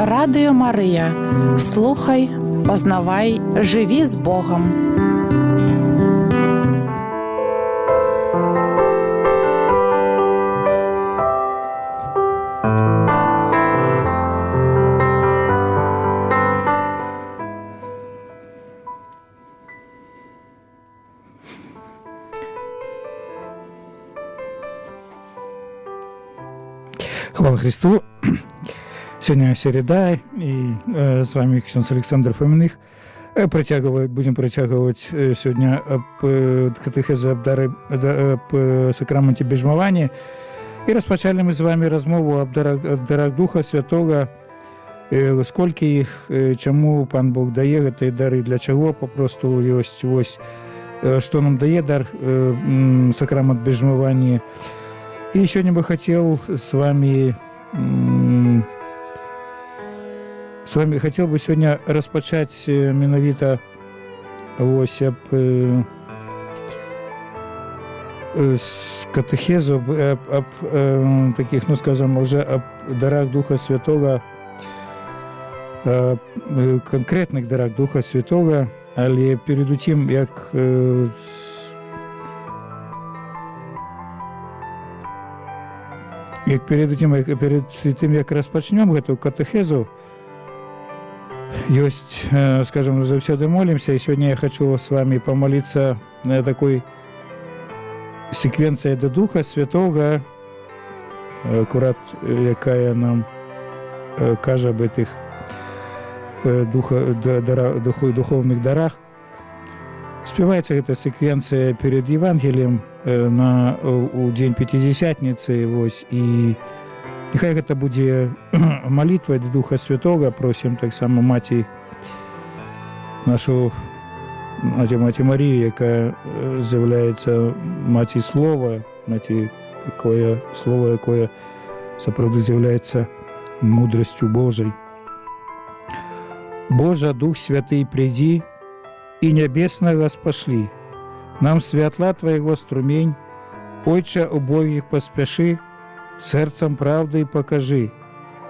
Радіо Марія. Слухай, познавай, живі з Богом. Слава Христу! Сегодня середа, и с вами ксёндз Александр Фоминых. Будем працягваць сегодня катэхезу об сакраменте бежмавання. И распачалі мы с вами размову об дарах Духа Святого, сколько их, чему Пан Бог дае гэтыя дары, для чаго попросту ёсць вось, что нам дае дар сакрамент бежмавання. И сегодня бы хотел хотел бы сегодня распачаць менавіта вось аб катэхезу об таких, ну скажем, уже об дарах Духа Святого, конкретных дарах Духа Святого, але перед тем, як перед тем, як распачнём гэту катэхезу, ёсць, скажем, заўсёды молимся, и сегодня я хочу с вами помолиться на такой секвенции до Духа Святого, аккурат, якая нам кажа об этих духовных дарах. Спевается эта секвенция перед Евангелием у День Пятидесятницы, вось, и нехай гэта будзе молитва до Духа Святого. Просим так само Маті, нашу Маті Марію, яка з'являється Маті Слова, Маті Слово, якое сапраўды з'являецца мудростью Божией. Боже, Дух Святый, приди, и небесно спошли, нам святла Твоего струмень, Отче, убогих поспеши, сердцем правды покажи,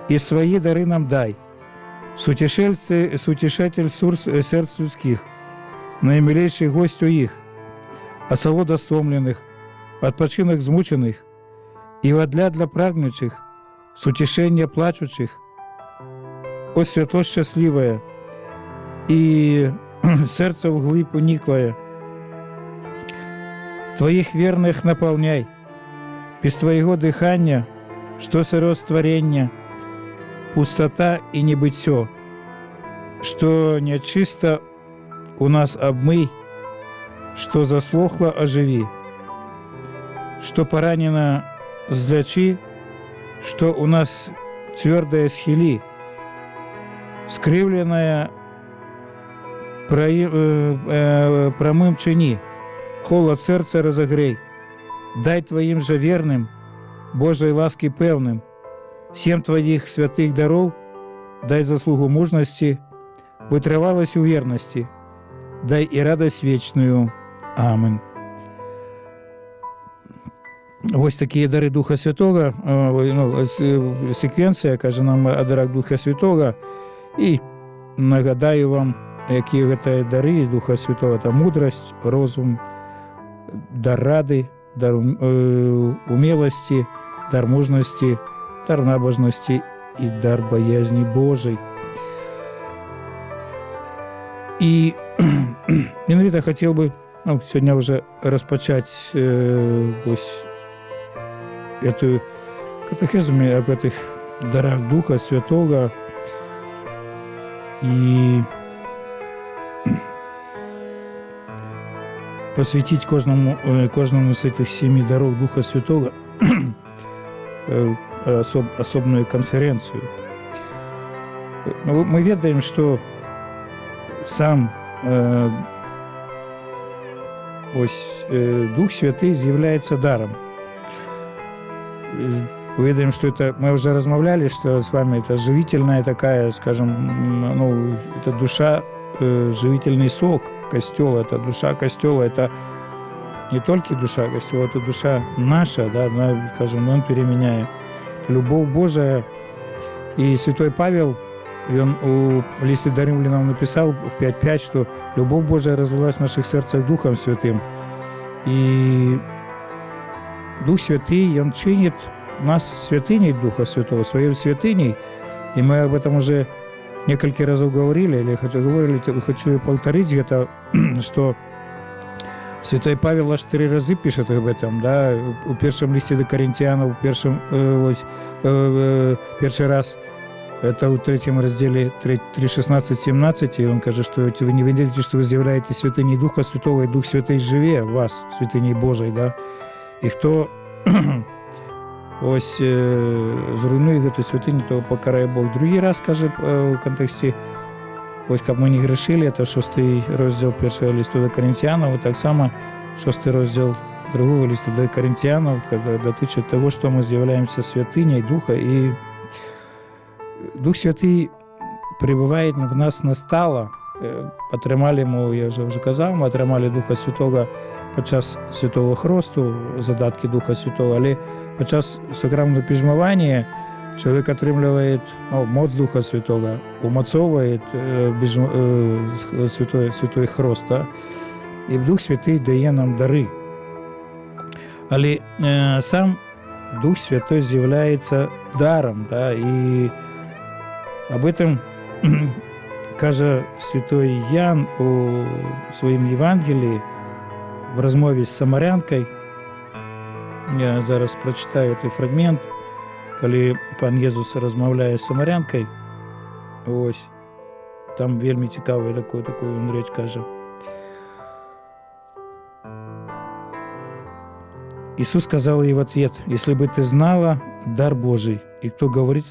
и свои дары нам дай. Сутешитель сердц людских, наимилейший гость у их, осолода стомленных, отпочинок змученных, и водля для прагнучих, сутешение плачучих. О святло счастливое, и сердце вглыбь униклое, Твоих верных наполняй, без Твоего дыхания, что сырос творения, пустота и небытье, что нечисто у нас обмый, что заслохло оживи, что поранено злячи, что у нас твердое схили, скривленное промым чини, холод сердца разогрей, дай Твоим же верным, Божьей ласки певным, всем Твоих святых даров, дай заслугу мужности, вытривалость у верности, дай и радость вечную. Аминь. Ось такие дары Духа Святого, секвенция, каже нам о дарах Духа Святого, и нагадаю вам, які гэта дары Духа Святого, это мудрость, розум, дар рады, дар умелости, дар мужности, дар набожности и дар боязни Божией. И менавіта хотел бы сегодня уже распачаць эту катэхезу об этих дарах Духа Святого и посвятить каждому из этих 7 даров Духа Святого особную конференцию. Мы ведаем, что сам Дух Святый является даром. Мы ведаем, что это, мы уже размовляли, что с вами это живительная такая, скажем, это душа, живительный сок Костела, это душа Костела, это не только душа Костела, это душа наша, да, она, скажем, он переменяет. Любовь Божия. И святой Павел он у листе до римлянам написал в 5.5, что любовь Божия разлилась в наших сердцах Духом Святым. И Дух Святый, он чинит нас святыней Духа Святого, своей святыней. И мы об этом уже несколько разов говорили, или хочу повторить это, что святой Павел аж 3 раза пишет об этом, да, у первом листе до Коринтянам, первый раз, это у 3 разделе 3:16-17, и он кажет, что вы не видите, что вы являете святыней Духа Святого, и Дух Святый живе в вас, святыней Божией, да, и кто ось зруйнує эту святыню, то покарає Бог. Другий раз, каже в контексті, ось як ми не грішили, це 6 розділ 1 листу до Коринтянам, так само 6 розділ 2 листу до Коринтянам, коли дотичить того, що ми з'являємося святиней Духа, і Дух Святий перебуває в нас настало. Отримали йому, я вже казав, ми отримали Духа Святого під час Святого Хресту, задатки Духа Святого, але під час сакраментного піжмування чоловік отримує моц Духа Святого, умацовує Святой Хрест, і Дух Святий дає нам дари. Але сам Дух Святой з'являється даром, да, і об этом каже святой Ян у своїм Євангелії в розмові з самарянкою. Я зараз прочитаю цей фрагмент, коли пан Єсус розмовляє з самарянкою. Ось, там вельми цікавий такий він річ каже. Иисус сказал ей в ответ: «Если бы ты знала дар Божий, и кто говорит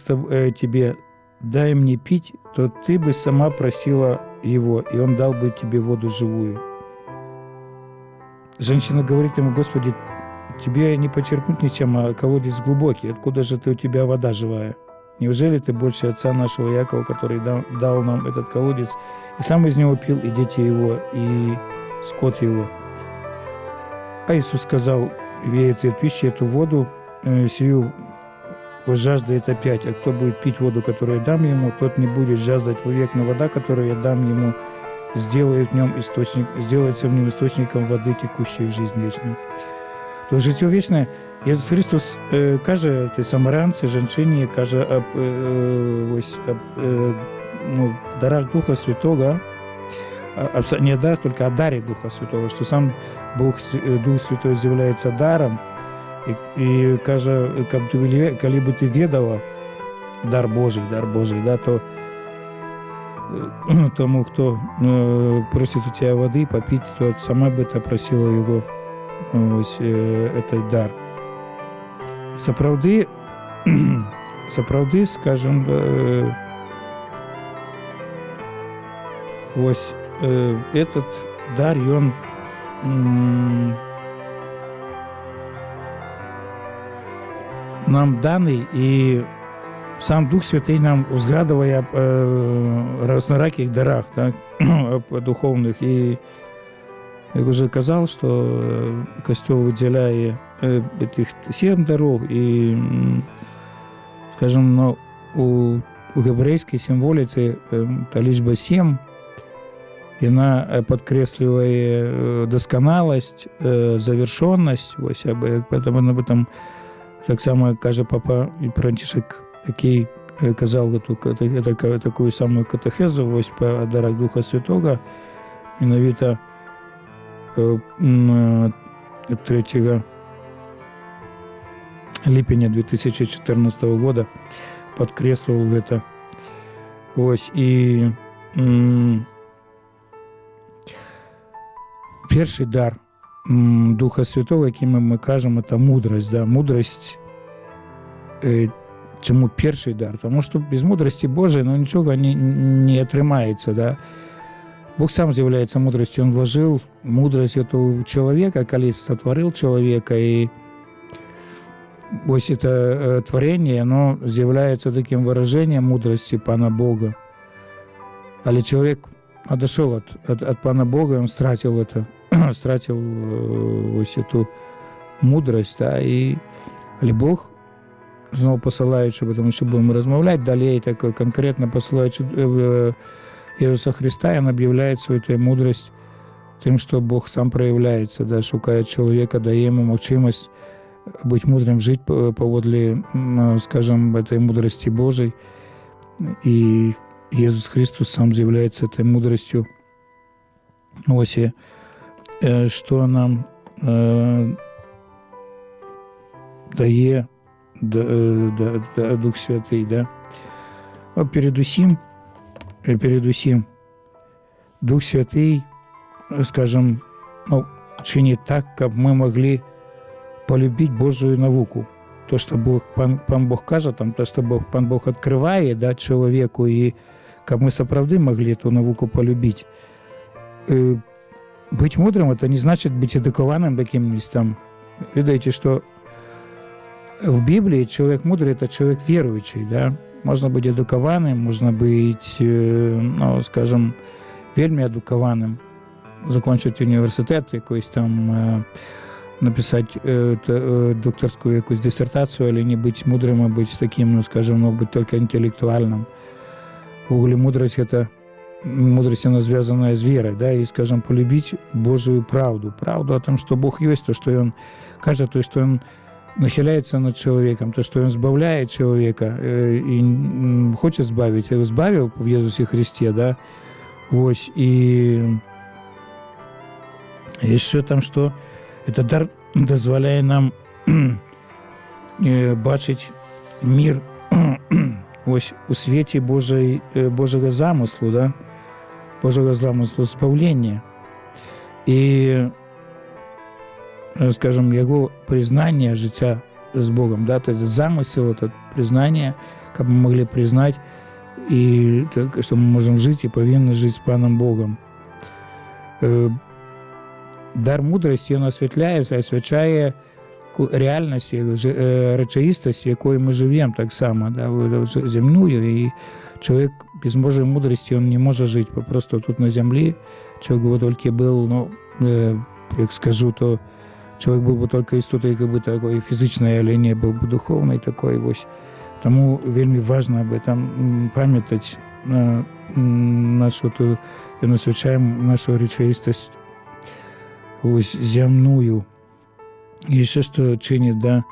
тебе, дай мне пить, то ты бы сама просила его, и он дал бы тебе воду живую». Женщина говорит ему: «Господи, тебе не почерпнуть ничем, а колодец глубокий. Откуда же у тебя вода живая? Неужели ты больше отца нашего Якова, который дал нам этот колодец, и сам из него пил, и дети его, и скот его?» А Иисус сказал ей в ответ: «Пищи эту воду сию жаждает опять, а кто будет пить воду, которую я дам ему, тот не будет жаждать вовек, но вода, которую я дам ему, сделается в нем источником воды, текущей в жизнь вечную». То життя вічне, Ісус Христос каже тій самарянці, жінчині, каже об дарах Духа Святого, не о дарах, только о даре Духа Святого, что сам Бог, Дух Святой з'являється даром, и каже, коли бы ты ведала дар Божий, да, то тому, кто просит у тебя воды попить, то сама бы ты просила его ось этот дар. Сапраўды, скажем, ось этот дар, ён нам даний, і сам Дух Святий нам узгадує об разнораких дарах, так, об духовних. І я уже казал, что Костел выделяет этих 7 даров, и, скажем, у гебрейской символиці та лічба 7, і вона підкреслює досконалость, завершенность, ось об этом так само каже папа Францишек, який казав таку саму катехезу ось по дарах Духа Святого, менавіта 3 липня 2014 года подкреслил это. Ось, и перший дар Духа Святого, який ми кажемо, це мудрость. Да? Мудрость, чому перший дар? Тому що без мудрості Божої нічого не отримається. Да? Бог сам з'являється мудростю, Он вложил мудрость этого человека, коли сотворил человека, и ось это творение, оно з'является таким выражением мудрости Пана Бога. Але человек отошел от Пана Бога, он стратил ось эту мудрость, да, и Бог зноў пасылаючы, потому што будем размаўляць далей, такой канкрэтна пасылаючы Иисуса Христа, он объявляет свою эту мудрость тем, что Бог сам проявляется, да, шукает человека, дает ему магчимость быть мудрым, жить поводле, скажем, этой мудрости Божией. И Иисус Христос сам является этой мудростью. Ось, что нам дае Дух Святый, да. Передусім Дух Святый, скажем, чинит так, как мы могли полюбить Божию науку. То, что Пан Бог каже, там, то, что Пан Бог открывает, да, человеку, и как мы соправды могли эту науку полюбить. Быть мудрым – это не значит быть эдукованным каким-нибудь там. Видите, что в Библии человек мудрый – это человек верующий, да. Можно быть эдукованным, можно быть, скажем, вельми эдукованным, закончить университет, якийсь там, написать докторскую якусь диссертацию, или не быть мудрым, а быть таким, скажем, быть только интеллектуальным. В угле мудрость – это мудрость, она связанная с верой, да, и, скажем, полюбить Божию правду. Правду о том, что Бог есть, то, что Он кажет, то, что Он нахиляется над человеком, то, что Он избавляет человека и хочет избавить, и избавил в Иисусе Христе, да, ось, и еще там, что этот дар дозволяє нам бачить мир ось у світі Божого замислу, да? Божого замислу збавлення. І, скажем, його признання життя з Богом, да? Этот замысел, это признание, как мы могли признать, и что мы можем жить и повинны жить с Паном Богом. Дар мудрості, він освячає реальність, речаїстость, в якої ми живемо так само, да, земною, і чоловік без Божої мудрості, він не може жити просто тут на землі. Чоловік би тільки був, як скажу, то чоловік був би тільки істотой, як би такої фізичної, але не був би духовний такої, ось. Тому вельми важливо об этом пам'ятати, нашу, і освячаємо нашу речаїстость ось земную. И еще что чинит, да,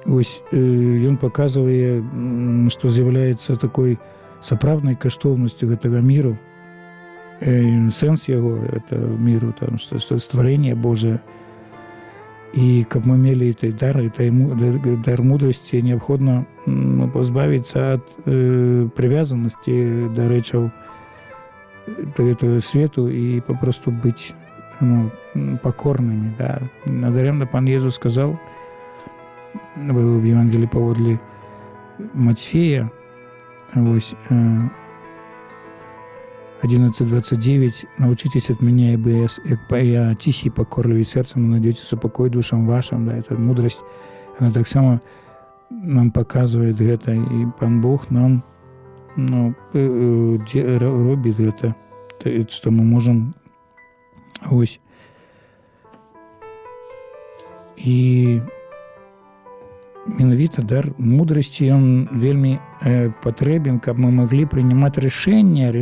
ось он показывает, что является такой соправдной коштовностью этого мира, сенс его, это миру, там, что створение Божие. И как мы имели этот дар мудрости, необходимо позбавиться от привязанности до речей этого свету и попросту быть покорными. Да. Надаремно Пан Иисус сказал в Евангелии поводле Матфея 11:29: «Научитесь от меня, ибо я тихий, покорливый сердцем, и найдете упокой душам вашим». Да, эта мудрость, она так само нам показывает это, и Пан Бог нам робит это, что мы можем ось. И менавіта дар мудрости, он вельми потребен, как мы могли принимать решения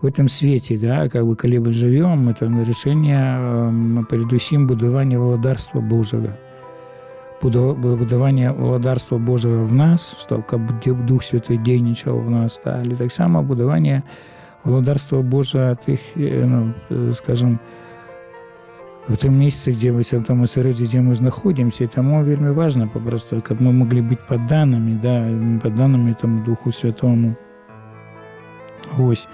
в этом свете, да, как бы, коли мы живем, это решение передусім будування владарства Божого. Будування владарства Божого в нас, что как бы Дух Святой дейничал в нас, да, или так само будування владарства Божого тих, скажем, в том месте, где мы, в том осередии, где мы находимся, тому вельми важно попросту, как мы могли быть подданными, да, подданными этому Духу Святому. Ось.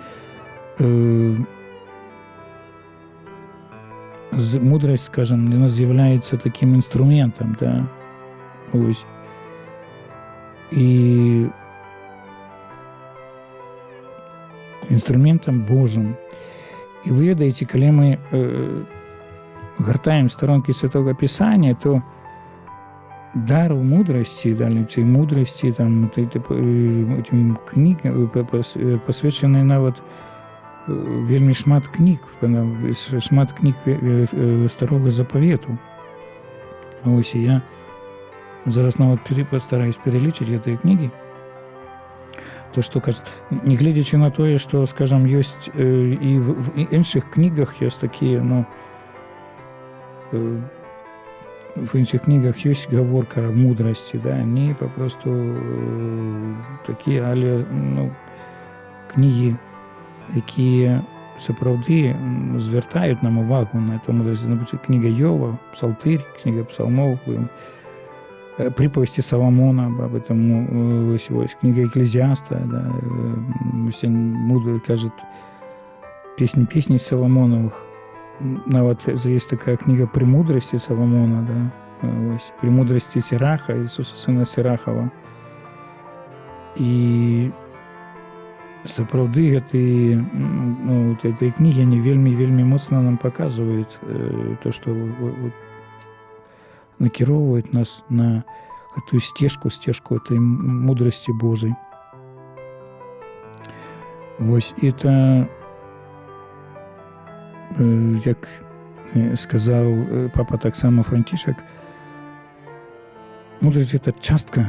Мудрость, скажем, для нас является таким инструментом, да, ось. И инструментом Божьим. И вы видите, когда мы гортаем сторонки Святого Писания, то дар мудрости, цієї мудрості, там, этим книгам, посвячений навіть вельми шмат книг Старого Заповіту. Ось і я зараз нават постараюсь перелічыць гэтыя кнігі. То, што кажа, не гледзячы на тое, што, скажам, ёсць і в іншых кнігах ёсць такія, ну, в іншых кнігах ёсць гаворка аб мудрасці, да, не папросту такія, але, ну, кнігі, якія сапраўды звяртаюць нам увагу на эту мудрасць. Напрыклад, кніга Йова, Псалтырь, кніга псалмоў, приповести Соломона об этом, ось книга Экклезиаста, да, мудрый кажет, песни Соломоновых. Вот есть такая книга «Премудрости» Соломона, да, ось, «Премудрости Сираха», Иисуса сына Сирахова. И сапраўды гэты, ну, этой книги, они вельмі моцна нам показывают то, что накіроўваюць нас на гэтую сцежку этой мудрасці Божай. Вось это, як сказаў папа таксама Францішак, мудрасць — это частка,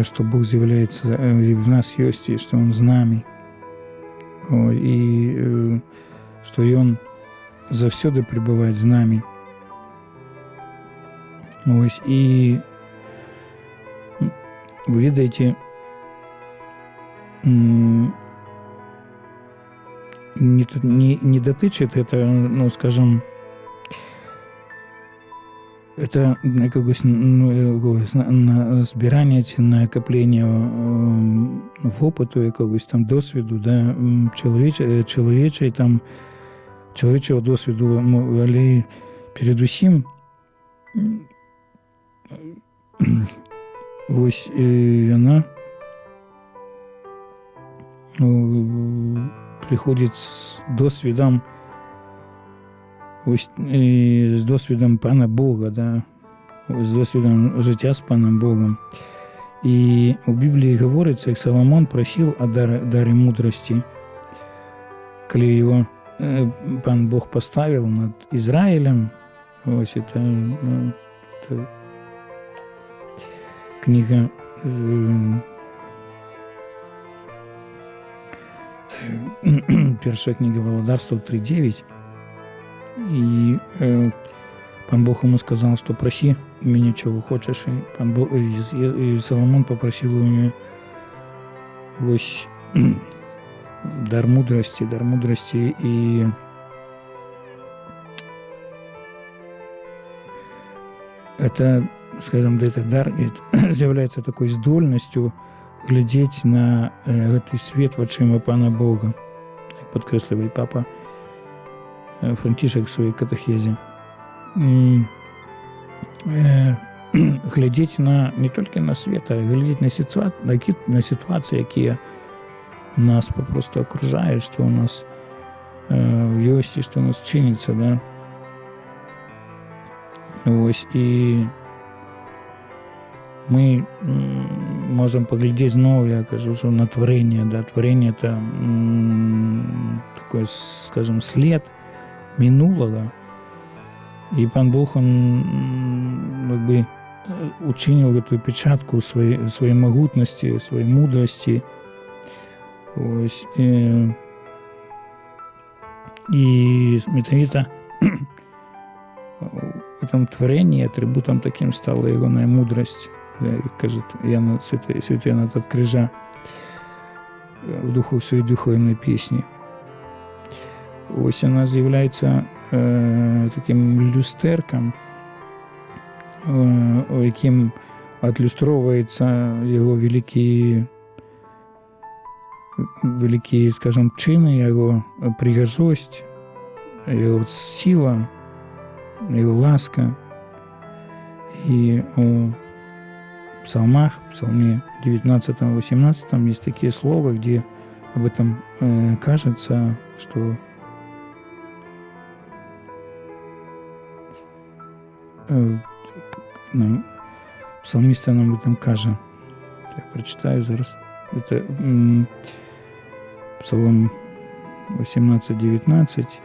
што Бог з'яўляецца в нас ёсць, і што Он з намі. І што Ён заўсёды пребывае з намі. Ось, і вы ведаеце, не датычыць это, ну, скажем, это якогось, ну, збірання ці накаплення вопыту, якогось там досвіду, да, чоловічого досвіду, але передусім ось яна приходить з досвідом, ось, з досвідом Пана Бога, да, з досвідом життя з Паном Богом. І у Біблії говориться, як Соломон просив о дарі мудрості, коли його Пан Бог поставив над Ізраїлем. Ось це, ну, это книга першая книга Валадарства 3:9. И Пан Бог ему сказал, что проси у меня чего хочешь. И Пан Бог, и Соломон попросил у него ось дар мудрости, и это, скажем, этот дар з'являецца такой здольнасцю глядзець на гэты свет вачыма Пана Бога, як падкрэслівае папа Францішак в сваёй катэхезе. Глядзець на, не толькі на свет, а глядзець на сітуацыі, якія нас папросту акружаюць, што ў нас ёсць і што ў нас чыніцца, да. Ось, і мы можем поглядеть знову, я кажу, что на творение, да, творение — это такой, скажем, след минулого, и Пан Бог, Он как бы учинил эту печатку своей могутности, своей мудрости, ось, и метавіта в этом творении атрибутом таким стала ягоная мудрость, кажет Яна, святой Ян от крижа в духу в своей духовной песни. Ось она з'являється таким люстерком, яким адлюстровуються його великі, скажем, чини, його пригожость, його сила, його ласка. И у псалмах, в псалме 19-18 есть такие слова, где об этом кажется, что псалмист нам об этом каже. Я прочитаю зараз. Это Псалом 18-19.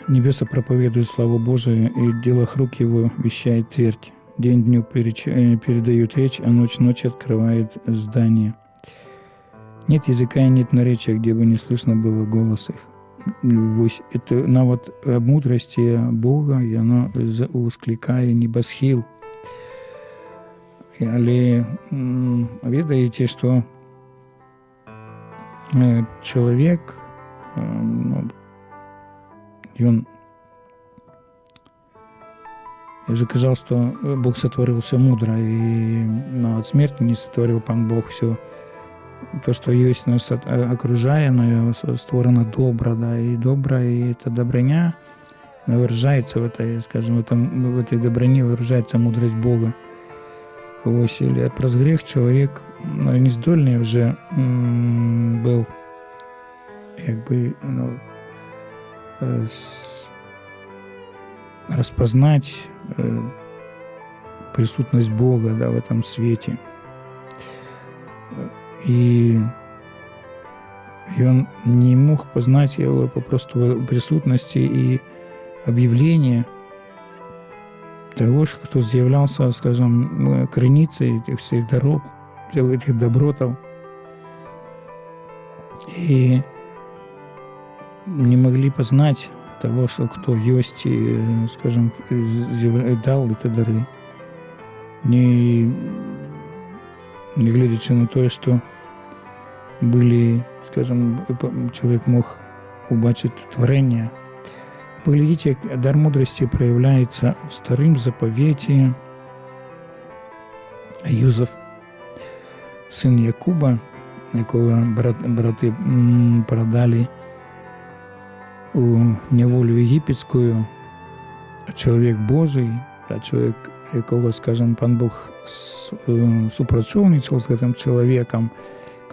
Небеса проповедуют славу Божию, и в делах рук его вещает твердь. День дню передает речь, а ночь ночи открывает здание. Нет языка и нет наречия, где бы не слышно было голос их. Вось это нават мудрости Бога, и оно ускликае небосхил. Але ведаеце, што чалавек, ён, я же казал, што Бог сотворился мудро, и нават смерть не сотворил Пан Бог все. То, что есть нас окружает, оно створено добро, да, и добро, и эта доброня выражается в этой, скажем, в этой доброне выражается мудрость Бога. Ось, или праз грех человек не здольный уже был, якби, распознать присутность Бога, да, в этом свете. И он не мог познать его попросту присутности и объявления того, кто являлся, скажем, крыницей этих всех дорог, этих добротов. И не могли познать того, что кто есть, и, скажем, дал эти дары. Не глядячи на то, что были, скажем, человек мог убачить творение. Поглядите, как дар мудрости проявляется в Старым Заповете. Юзеф, сын Якуба, якого брати продали у неволю єгипетську, чоловік Божий, та чоловік, якого, скажем, Пан Бог супрацовничал с этим человеком,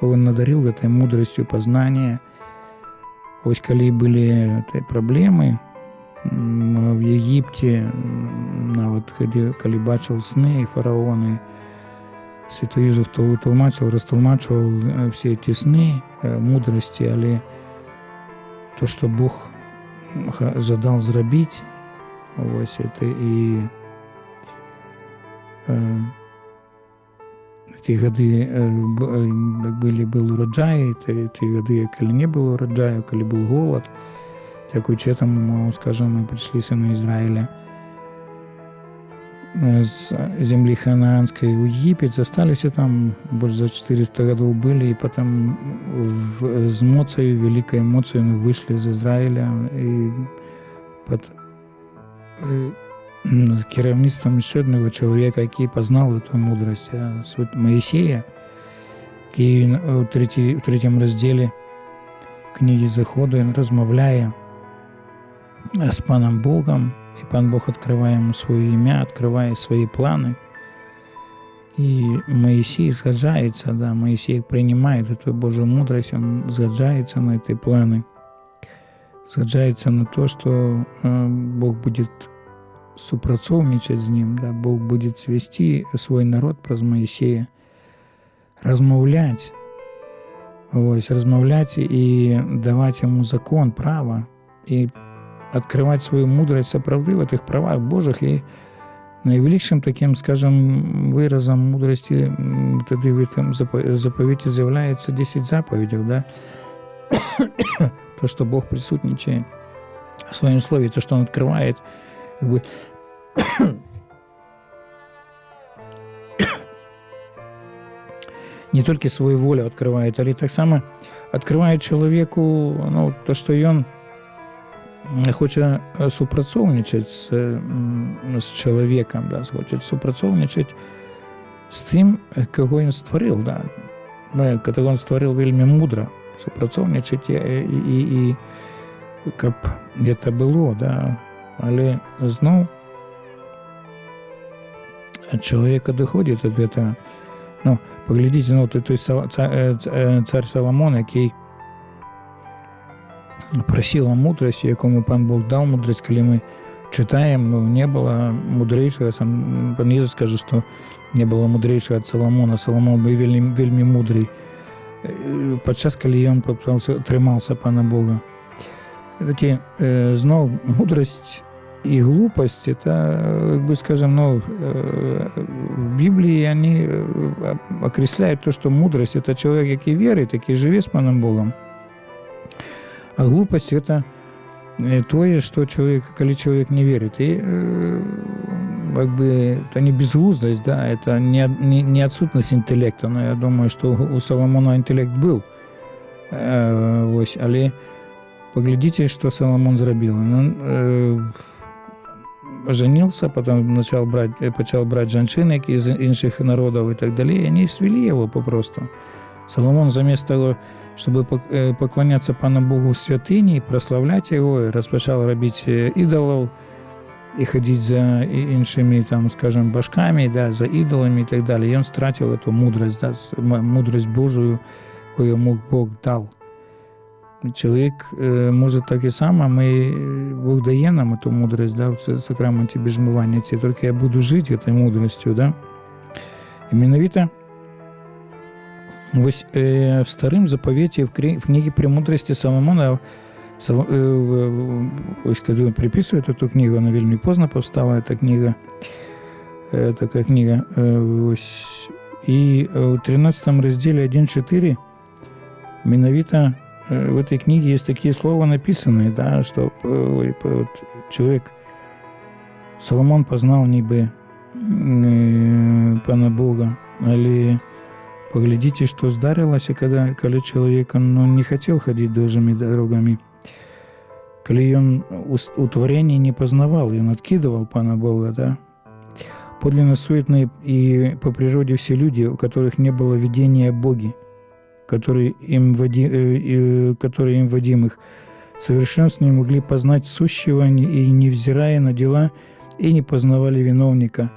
кого надарил этой мудростью познания. Ось коли были проблемы в Египте, вот, коли бачил сны и фараоны, Святой Юзеф растолмачивал все эти сны, мудрости, але то, что Бог жадал зробить, ось это и ті годы был урожай, ті годы, коли не было урожая, коли был голод, дякуючи этому, скажем, мы пришли сыны Израиля с земли ханаанской в Египет, застались там, больше за 400 годов были, и потом с моцею, великой моцею мы вышли из Израиля, и под керівництвом ще одного чоловіка, який познав цю мудрость, Моїсея, який у третьому розділі книги Заходу він розмовляє з Паном Богом, и Пан Бог открывает ему свое имя, открывает свои планы. И Моисей сгоджается, да, Моисей принимает эту Божью мудрость, он сгоджается на эти планы, сгоджается на то, что Бог будет супрацовничать с ним, да, Бог будет свести свой народ праз Моисея, размовлять и давать ему закон, право, и открывать свою мудрость, соправды в этих правах Божьих. И наивеличшим таким, скажем, выразом мудрости тогда в этом заповете является 10 заповедей, да, то, что Бог присутничает в своем слове, то, что Он открывает, как бы, не только свою волю открывает, але так само открывает человеку, ну, то, что он хоче супрацовничать с человеком, да, хоче супрацовничать с тем, кого он створил, да, кого он створил вельми мудро, супрацовничать и как это было, да, але знов от человека доходит от этого. Ну, поглядите, ну, той царь Соломон, який просил о мудрости, якому Пан Бог дал мудрость, коли мы читаем, ну, не было мудрейшего, сам Пан Ісус скаже, что не было мудрейшего от Соломона. Соломон был вельми мудрый. Подчас, коли он тримался Пана Бога. такі, знов, мудрость и глупость, это, как бы скажем, в Библии они окресляют то, что мудрость – это человек, який верит, який живе с Паном Богом. А глупость – это то, что человек, коли человек не верит. И как бы это не безглуздость, да, это не отсутность интеллекта, но я думаю, что у Соломона интеллект был. Ось, але поглядите, что Соломон зробил. Он женился, потом почал брать женщин из інших народов и так далее, и они свели его попросту. Соломон заместо того, чтобы поклоняться Пану Богу в святыне и прославлять его, и распочал робить идолов и ходить за іншими, там, скажем, башками, да, за идолами и так далее. И он стратил эту мудрость, да, мудрость Божию, кою ему Бог дал. Человек может так и само, Бог дає нам эту мудрость, да, в сакраменті біжмування, только я буду жить этой мудростью, да. И менавіта ось в Старым Заповеті, в книге «Премудрости» Соломона, ось коли він приписує эту книгу, вона вельми поздно повстала, эта книга, така книга, ось, і в 13 розділі 1.4 менавіта в этой книге есть такие слова написанные, да, что вот человек, Соломон познал ніби Пана Бога, але поглядите, что здарилося, коли человек не хотел ходить Божьими дорогами, коли он у творения не познавал, и он откидывал Пана Бога, да. Подлинно суетные и по природе все люди, у которых не было видения о Боге, которые им водимых, совершенство не могли познать сущего, и, невзирая на дела, и не познавали виновника,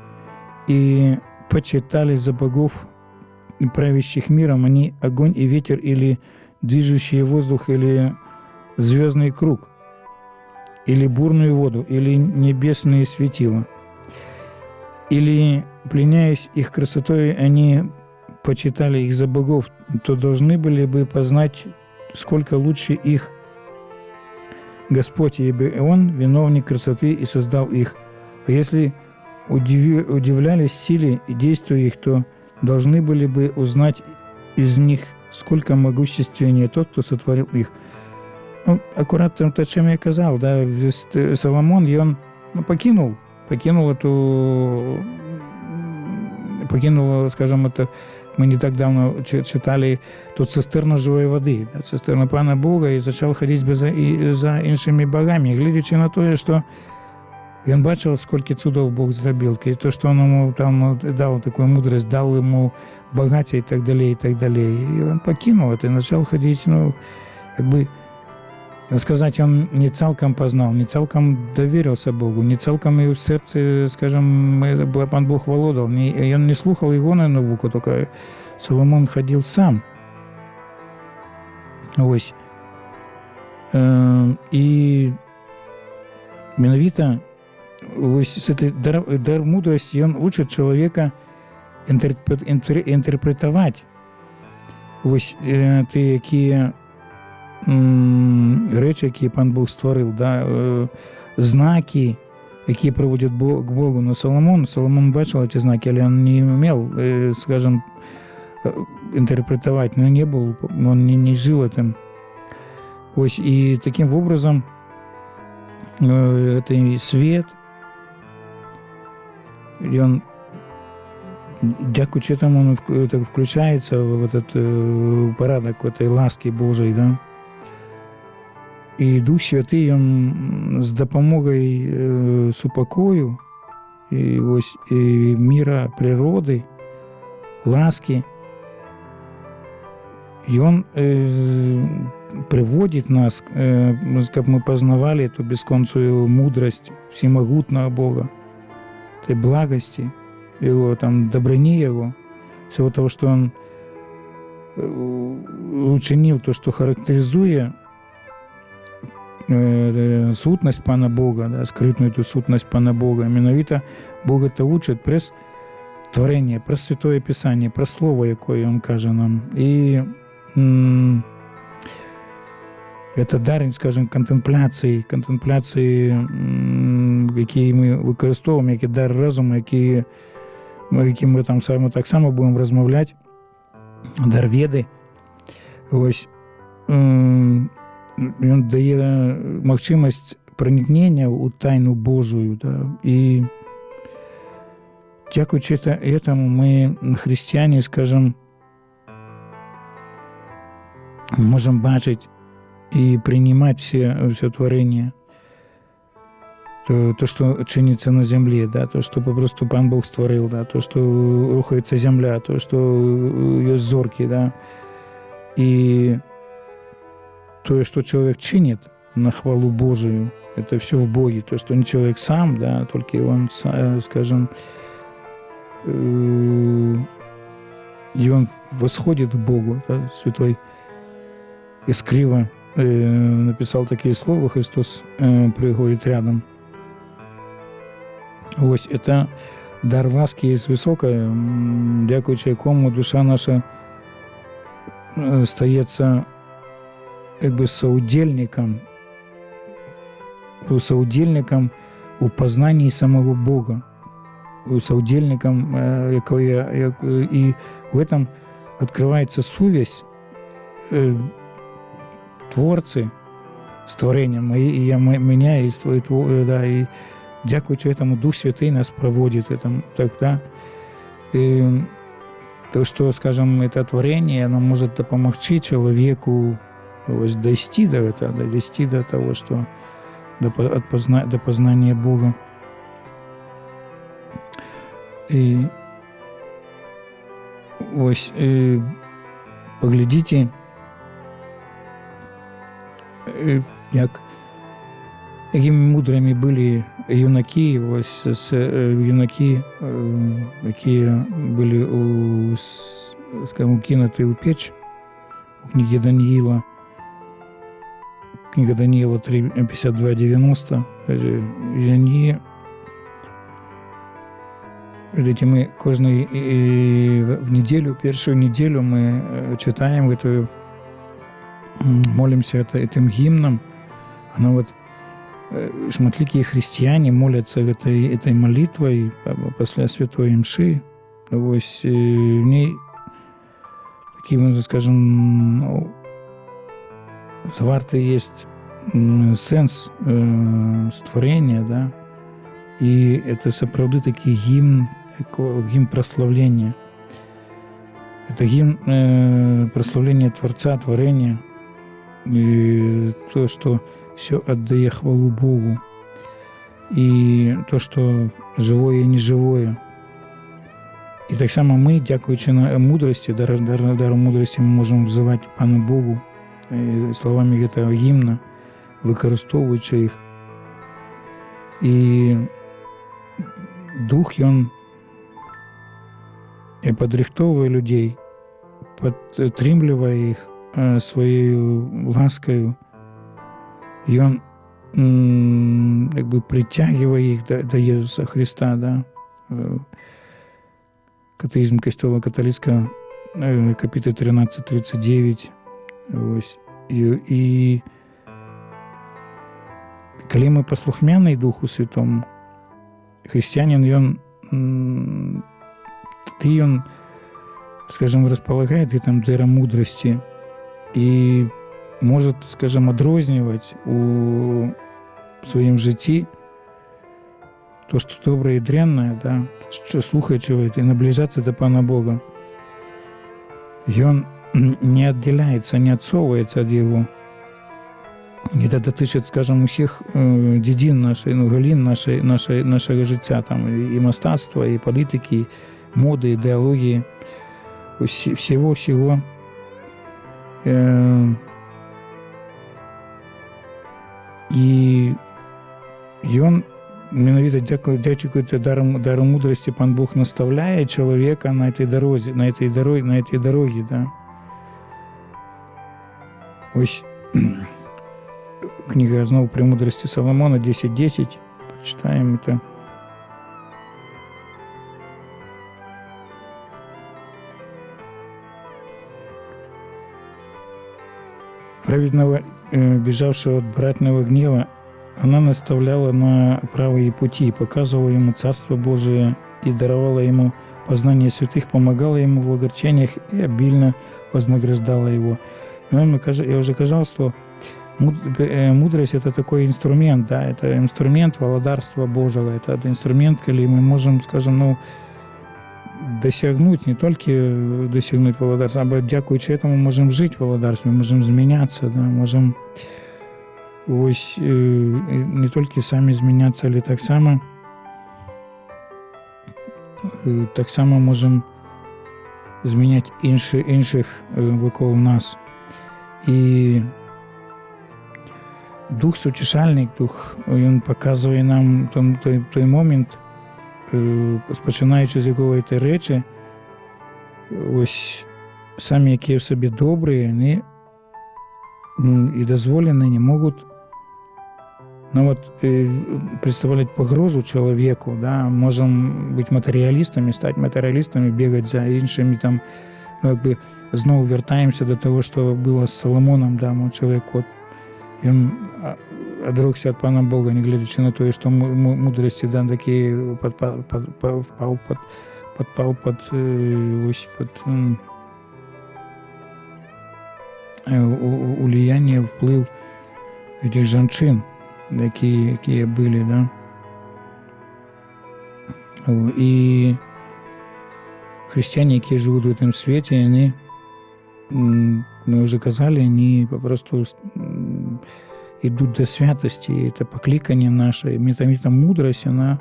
и почитали за богов, правящих миром, они огонь и ветер, или движущий воздух, или звездный круг, или бурную воду, или небесные светила. Или, пленяясь их красотой, они почитали их за богов, то должны были бы познать, сколько лучше их Господь, ибо Он виновник красоты и создал их. А если удивлялись силе и действию их, то должны были бы узнать из них, сколько могущественнее тот, кто сотворил их. Ну, аккуратно то, чем я казал, да, Соломон, и он покинул, скажем, это мы не так давно читали тут цистерну живої води, да, цистерну Пана Бога, і почав ходити за іншими богами, глядячи на те, що він бачив, скільки чудов Бог зробив, і то, що він йому там дав таку мудрость, дав йому багаття і так далі, і так далі. І він покинув це і почав ходити, ну, якби, сказать, он не целиком познал, не целиком доверился Богу, не целиком и в сердце, скажем, Пан Бог володал, и он не слухал его на науку, только Соломон ходил сам. Ось. І менавіта ось дар мудрості, він учить чоловіка інтерпретувати ось ті, які речі, які Пан Бог створив, да, знаки, які приводять к Богу. Но Соломон бачив ці знаки, але він не вмів, скажем, интерпретовать, но не был, он не жил этим. Ось, и таким образом это свет, и он, дякуючи этому, он включается в этот порядок этой ласки Божией, да. И Дух Святый, он с допомогой супокою и мира природы, ласки, и он приводит нас, как мы познавали эту бесконечную мудрость всемогутного Бога, этой благости Его, там, доброни Его, всего того, что Он учинил, то, что характеризует сутность Пана Бога, да, скрытную эту сутность Пана Бога. Менавіта Бог это учит през творення, про Святое Писання, про Слово, яке Він каже нам. І це дар, скажімо, контемпляції, які ми використовуємо, який дар розуму, яким ми там так само будемо розмовляти, дар веди. Ось, він дає можливість проникнення у тайну Божию, да, і дякуючи этому мы, христиане, скажем, можем бачить и принимать все творение, то, что чинится на земле, да, то, что попросту Пан Бог створил, да, то, что рухается земля, то, что есть зорки, да, и то, что человек чинит на хвалу Божию, это все в Боге, то, что не человек сам, да, только он, скажем, и он восходит к Богу, да, святой Искрива написал такие слова, Христос приходит рядом. Ось, это дар ласки есть высокая, дякуючи якому душа наша стається якби соудельником у познанні самого Бога, соудельником, и в этом открывается сувязь Творцы с творением меня и да, и дякуючи этому Дух Святый нас проводит этому, тогда и то, что, скажем, это творение, оно может помочь человеку дойти до того, что до познания Бога. І ось поглядіть, якими мудрими були юнаки, ось юнаки, які були скажімо, кинуті у печ, у книги Даниила, книга Даниила 3:52-90, вони Видите, мы кожную в неделю, первую неделю мы читаем эту, молимся этим гимном. Оно вот, шматликие христиане молятся этой молитвой после святой мши. Ось, в ней такие, можно скажем, заварты есть сенс створения, да, и это сапраўды такі гімн прославления. Это гимн прославления Творца, творения, и то, что все отдає хвалу Богу, и то, что живое и неживое. И так само мы, дякуючи мудрости, дару мудрости, мы можем взывать Пану Богу словами этого гимна, використовуючи їх. І Дух, ён подрихтовує людей, підтримує їх своєю ласкою, і він якби притягує їх до Ісуса Христа, да? Катехизм Костела Католицького, капітель 13:39. Ось. І коли ми послухмяні Духу Святому, христианин, он, скажем, располагает этим даром мудрости и может, скажем, отрознивать у своем житті то, что доброе и дрянное, да, что слухает человек, и наближаться до Пана Бога. И он не отделяется, не отсовывается от Его. І це дотичить, скажімо, усіх дідін нашої, галін нашого життя, там, і мистецтва, і політики, і моди, ідеології, всього. І він, менавіта дякуючи дару мудрості, Пан Бог наставляє чоловіка на цій дорозі, на цій дорогі, да. Ось книга «Знову премудрости Соломона» 10:10. Почитаем это. Праведного бежавшего от братного гнева, она наставляла на правые пути, показывала ему Царство Божие и даровала ему познание святых, помогала ему в огорчениях и обильно вознаграждала его. Но я уже сказал, что мудрость – это такой инструмент, да, это инструмент володарства Божьего, это инструмент, когда мы можем, скажем, досягнуть, не только досягнуть володарства, а дякуючи этому можем жить в володарстве, можем зміняться, да, можем ось не тільки самі зміняться, але так само можемо зміняти інших навколо нас. І Дух Сутішальник, він показує нам той момент, починаючи з якоїсь речі, ось самі, які в собі добрі, вони і дозволені, не можуть представлять погрозу человеку, да, можем быть материалистами, стать материалистами, бегать за іншими, там, знову вертаємося до того, що було з Соломоном, да, чоловік, він отрекся від Пана Бога, не глядячи на те, що мудрості, да, такі подпал под влияние, вплив этих женщин, які були, да. І християне, які живуть в цьому світі, вони, ми вже казали, вони просто йдуть до святості. Це покликання наше. Метаміта мудрость, вона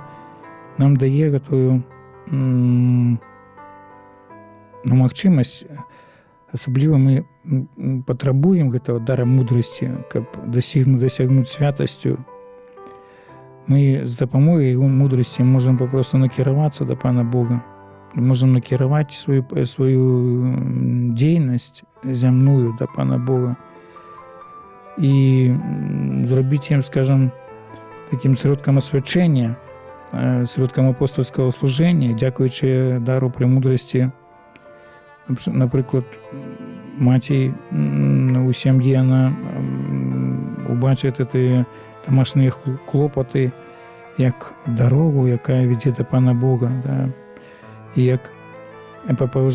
нам дає ту можливість. Особливо ми потребуємо цього дара мудрості, щоб досягнути святостю. Ми з допомогою його мудрості можемо просто накеруватися до Пана Бога. Можемо накерувати свою діяльність земную до Пана Бога. І зробити їм, скажімо, таким сродком освячення, сродком апостольського служення, дякуючи дару премудрості. Наприклад, маті у сім'ї, вона побачить ці домашні клопоти як дорогу, яка веде до Пана Бога. Да? І як папа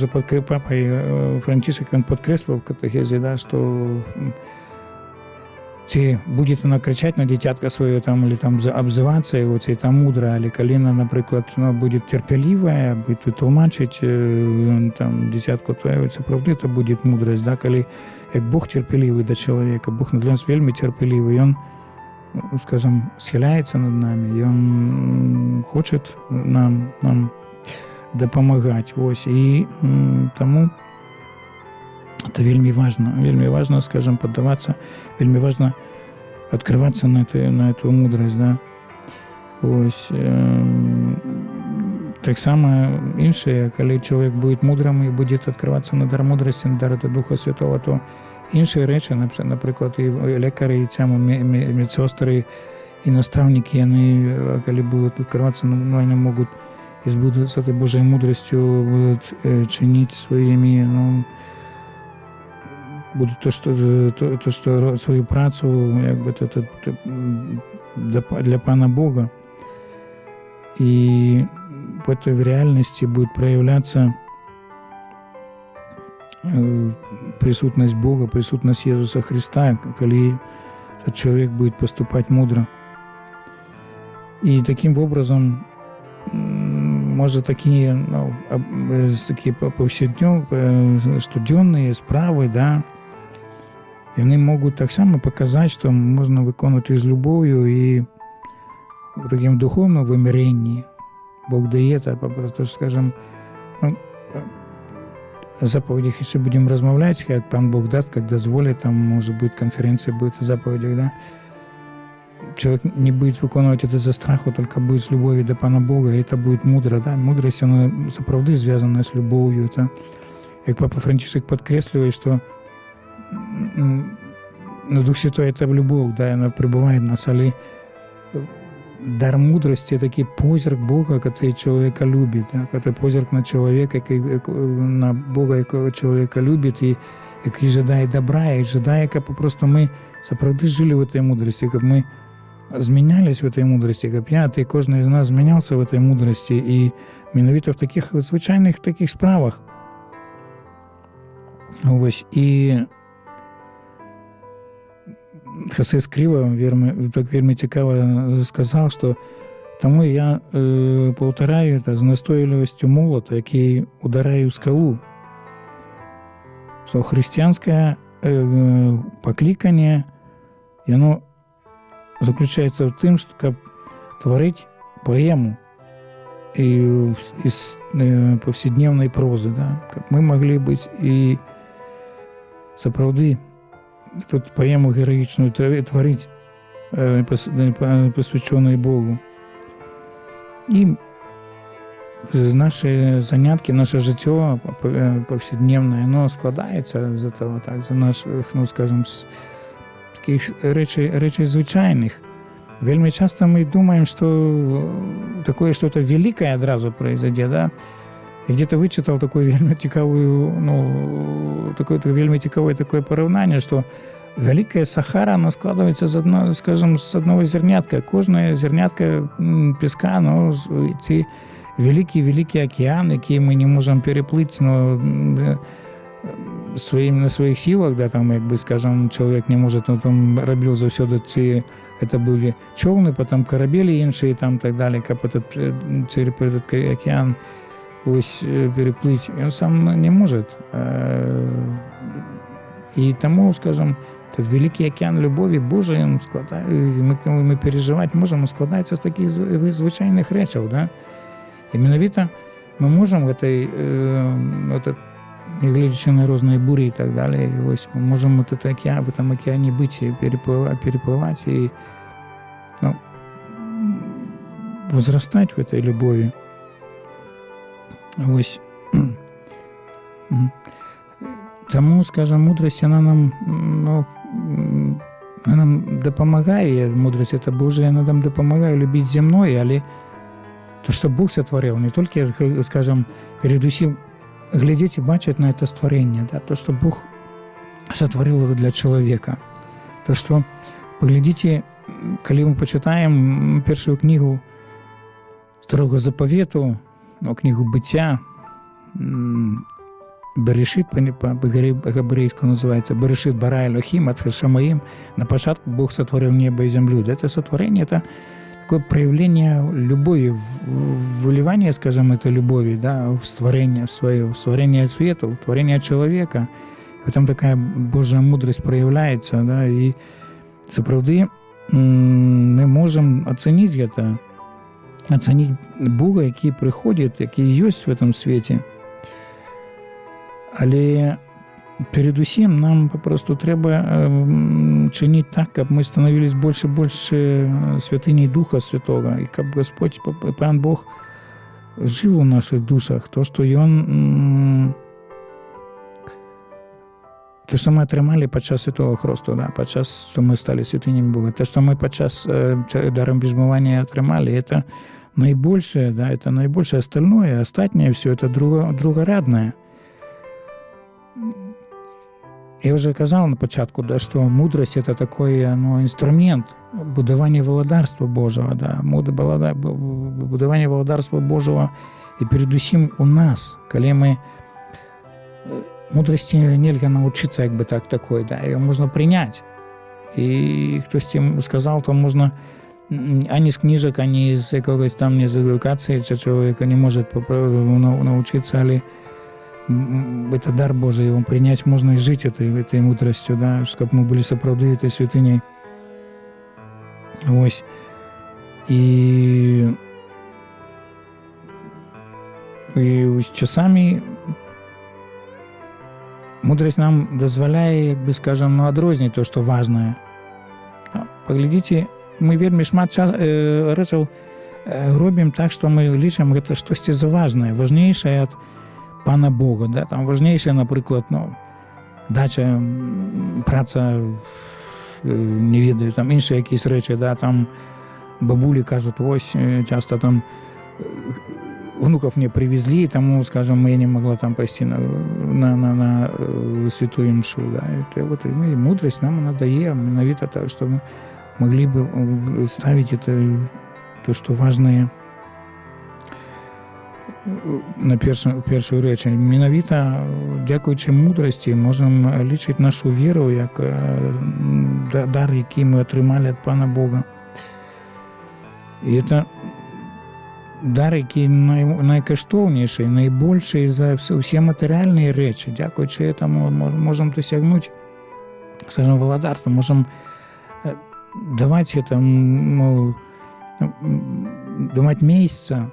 Франтишек, він підкреслив в катехезі, да, що ці буде вона кричати на дитятка своє там, или там обзиватися його, це там мудра, але коли вона, наприклад, буде терпелива, буде тлумачити там дитятку твоє, це правда, це буде мудрость, да, коли як Бог терпеливий до чоловіка, Бог над нас вельми терпеливий, він, скажімо, схиляється над нами, і він хоче нам допомагати, ось, і тому это вельми важно, скажем, поддаваться, вельми важно открываться на эту мудрость, да. Ось, так само інше, коли чоловік буде мудрим і буде відкриватися на дар мудрості, на дар Духа Святого, то інші речі, наприклад, і лікарі, і медсестри, і наставники, вони, коли будуть відкриватися, вони можуть і будуть з цією Божою мудростю будуть чинити своїми, будуть то, що свою працю, якби, для Пана Бога. І в этой реальности будет проявляться присутность Бога, присутность Иисуса Христа, коли этот человек будет поступать мудро. И таким образом, может, такие повседневные, штоденные справи, да, і вони можуть так само показати, що можна виконувати з любов'ю і в такому духовному виміренні. Бог дає, та просто, скажімо, о заповедях еще будем размовлять, как Пан Бог даст, как дозволит, там, может быть, конференция будет о заповедях, да. Человек не будет выполнять это за страху, только будет с любовью до Пана Бога, и это будет мудро, да. Мудрость, она справді зв'язана з любов'ю. Та, як Папа Франтишек підкреслює, що Дух Святой – это любовь, да, она пребывает в нас, але дар мудрости – такий позирк Бога, який чоловіка любить, да, який позирк на чоловіка, на Бога, якого чоловіка любить, і який жадає добра і жадає, каб попросту ми сапраўды жылі в этой мудрости, каб мы змянялись в этой мудрости, каб я, ты, кожны из нас змянялся в этой мудрости и менавіта в таких звычайных таких справах. Вось, і Хосе Скрыва вельмі цікава сказаў, што таму я паўтараю это з настойлівасцю молата, які удараю ў скалу, што хрысціянскае пакліканне яно заключаецца ў тым, што каб тварыць паэму из повседневной прозы, да, каб мы маглі быць і сапраўды тут паэму гераічную тварыць, посвященную Богу. І наши заняткі, наше жыццё повседневное, оно складаецца з этого, так, за наших, ну, скажем, з таких рэчай звычайных. Вельмі часто мы думаем, что такое что-то великое одразу произойдет, да? Я где-то вычитал такую вельмі цікавую, ну, такое вельмі цікавое такое параўнанне, что великая Сахара, она складывается з одного, скажем, с одного зернятка. Кожная зернятка песка, ну, ці великий океан, який мы не можем переплыть, но на своих силах, да, там, як бы, скажем, человек не может, ну, там, робил заўсёды ці это были човны, потом корабели іншие, там, так далее, каб этот океан ось переплыть, он сам не может. И тому, скажем, этот великий океан любови Божией, он мы переживать можем, он складається з таких звичайних речей, да? І менавіта ми можемо в глядячи на різні бурі і так далі, і ось ми можемо в этом океані бути і перепливати, і, ну, возрастать в этой любові. Ось. Тому, скажем, мудрость, она нам, ну, она нам допомагає, мудрость это Божия, она нам допомагає любить земное, але то, что Бог сотворил, не только, скажем, передусім глядеть и бачить на это створение, да, то, что Бог сотворил это для человека. То, что, поглядите, коли мы почитаем первую книгу Старого Заповіту, ну, книгу Быття, Берешит, по-габарейську называется, Берешит bara Элохим ат Шамаим, на початку Бог сотворил небо и землю. Это сотворение, это такое проявление любови, выливание, скажем, этой любови, да, в створение свое, в створение света, в творение человека. И там такая Божья мудрость проявляется, да, и сапраўды мы можем оценить это, оценить Бога, який приходит, який есть в этом свете. Але передусім нам попросту треба чинити так, каб ми становились більше і більше святиней Духа Святого, і каб Господь, Пан Бог, жив у наших душах. То, що ми отримали під час Святого Хресту, да, під час, що ми стали святинями Бога, те, що ми під час даром бижмования отримали, это наибольшее, да, это наибольшее, остальное, остатнее все, это другорядное. Я вже казав на початку, да, що мудрость – це такий, ну, інструмент будування володарства Божого. Да, будування володарства Божого і передусім у нас, коли ми мудрості нельзя навчитися, якби так, такої, да, її можна прийняти. І хтось сказав, то можна ані з книжок, ані з якогось там, не з едукації, чи чоловіка не може навчитися, але это дар Божий, его принять можно и жить этой мудростью, да, чтобы мы были сапраўды этой святыней. Ось. И с часами мудрость нам дозволяє, як би, скажем, ну, одрозніць то, что важное. Поглядите, мы вельмі шмат рэчаў робім так, что мы лічым гэта штосьці за важное, важнейшее от Пана Бога, да, там важнейшее, наприклад, ну, дача, праця, не ведаю, там інші якісь речі, да, там бабулі кажуть, ось, часто там внуков мне привезли, тому, скажем, я не могла там пойти на святую мшу. Да. Это вот, и мудрость нам она дає, менавіта так, что мы могли бы ставить это, то, что важное на першую рэч. Менавіта, дзякуючы мудрасці, можам лічыць нашу веру як дар, які мы атрымалі ад Пана Бога. І это дар, які найкаштоўнейшы, найбольшы за ўсе матэрыяльныя рэчы. Дзякуючы этаму можам дасягнуць, скажем, валадарства, можам даваць это, даваць месца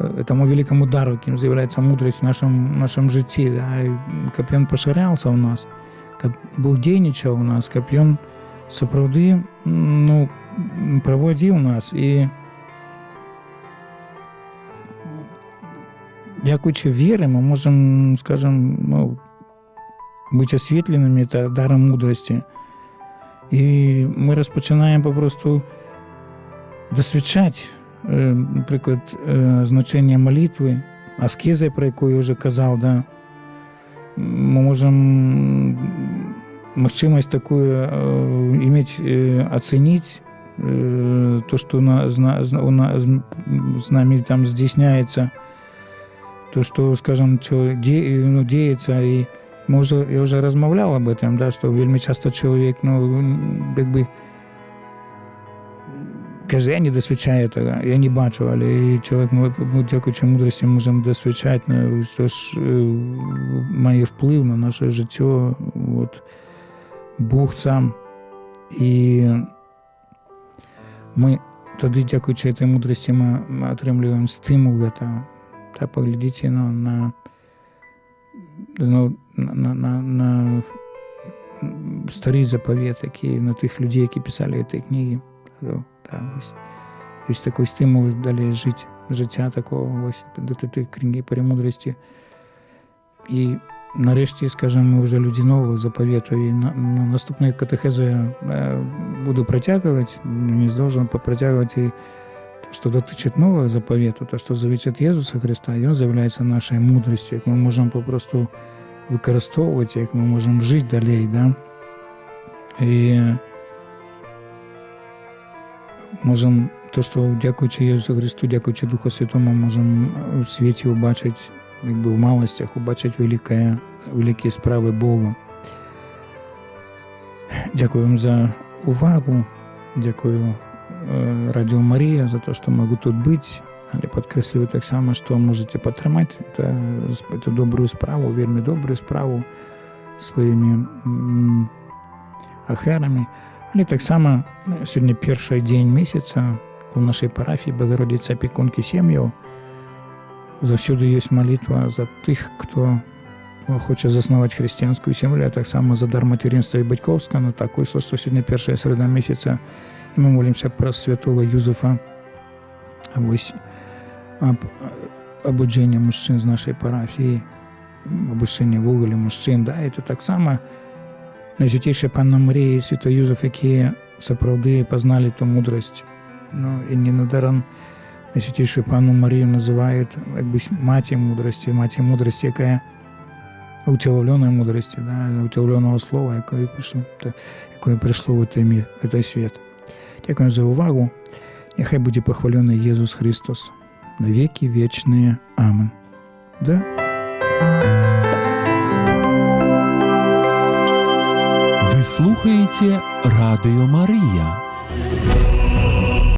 этому великому дару, яким з'являецца мудрасць в нашем жыцці, да, каб ён пашыряўся ў нас, каб Бог дзейнічаў у нас, каб ён сапраўды праводзіў нас. І дзякуючы веры мы можам, скажем, быць асветленымі дарам мудрасці. І мы распачынаем папросту дасведчаць, напрыклад, значэнне малітвы, аскезы, пра якую я ўжо казаў, да. Мы можам магчымасць такую иметь, ацэніць то, што з намі там здзейсняецца, то, што, скажем, дзеецца. І я уже размаўлял об этом, да, что вельмі часто чалавек, як бы кажа, я не досвідчаю этого, я не бачу, але чоловік, дзякуючы мудрасці, можем досвідчаць, што ж мае ўплыў на наше жыццё, вот, Бог сам. І мы тады, дзякуючы этой мудрасці, мы атрымліваем стымул гэтага. Та паглядзіце на стары запавет, які на тых людзей, які пісалі гэтай кнігі. Ёсць такой стымул далей жыць жыцця такого, вось, да той кнігі премудрасці. І нарэшце, скажем, мы уже людзі нового запавету, і на наступныя катэхезы буду працягваць, не здолжам папрацягваць і што датычыць нового запавету, то, што завечыць Езуса Христа, ён з'яўляецца нашай мудрасцю, як мы можам папросту выкарыстоўваць, як мы можам жыць далей, да. І можам то, што дзякуючы Езусу Христу, дзякуючы Духу Святому, можам у свеце убачыць, як бы ў маласцях, убачыць вялікія справы Бога. Дзякую вам за увагу, дзякую Радіо Марія за то, што могу тут быць, але падкрэсліваю таксама, што можете падтрымаць эту добрую справу, вельмі добрую справу сваімі ахвярамі. Але таксама сёння першы дзень месяца у нашай парафіі Богородицы Апекункі сем'яў. Заўсёды ёсць малітва за тых, хто хоча заснаваць хрысціянскую сям'ю, а таксама за дар матэрінства і бацькоўства. Но так выйшла, што сёння першая срэда месяца, і мы молімся праз святого Юзефа, вось, аб абуджэнні мужчын з нашай парафіі, абуджэнні ввогуле мужчын, да, і то таксама Найсвятейшая Панна Марія і святой Юзеф, якія сапраўды пазналі ту мудрасць. І ненадаром Найсвятейшую Панну Марію называюць як бы маці мудрасці, якая уцелавлёная мудрасці, да, уцелавлёнага слова, якое прыйшло в этой свет. Дзякуем за увагу. Няхай будзе пахвалёны Езус Христос на векі вечныя. Амен. Да? Вы слухаете Радіо Марія.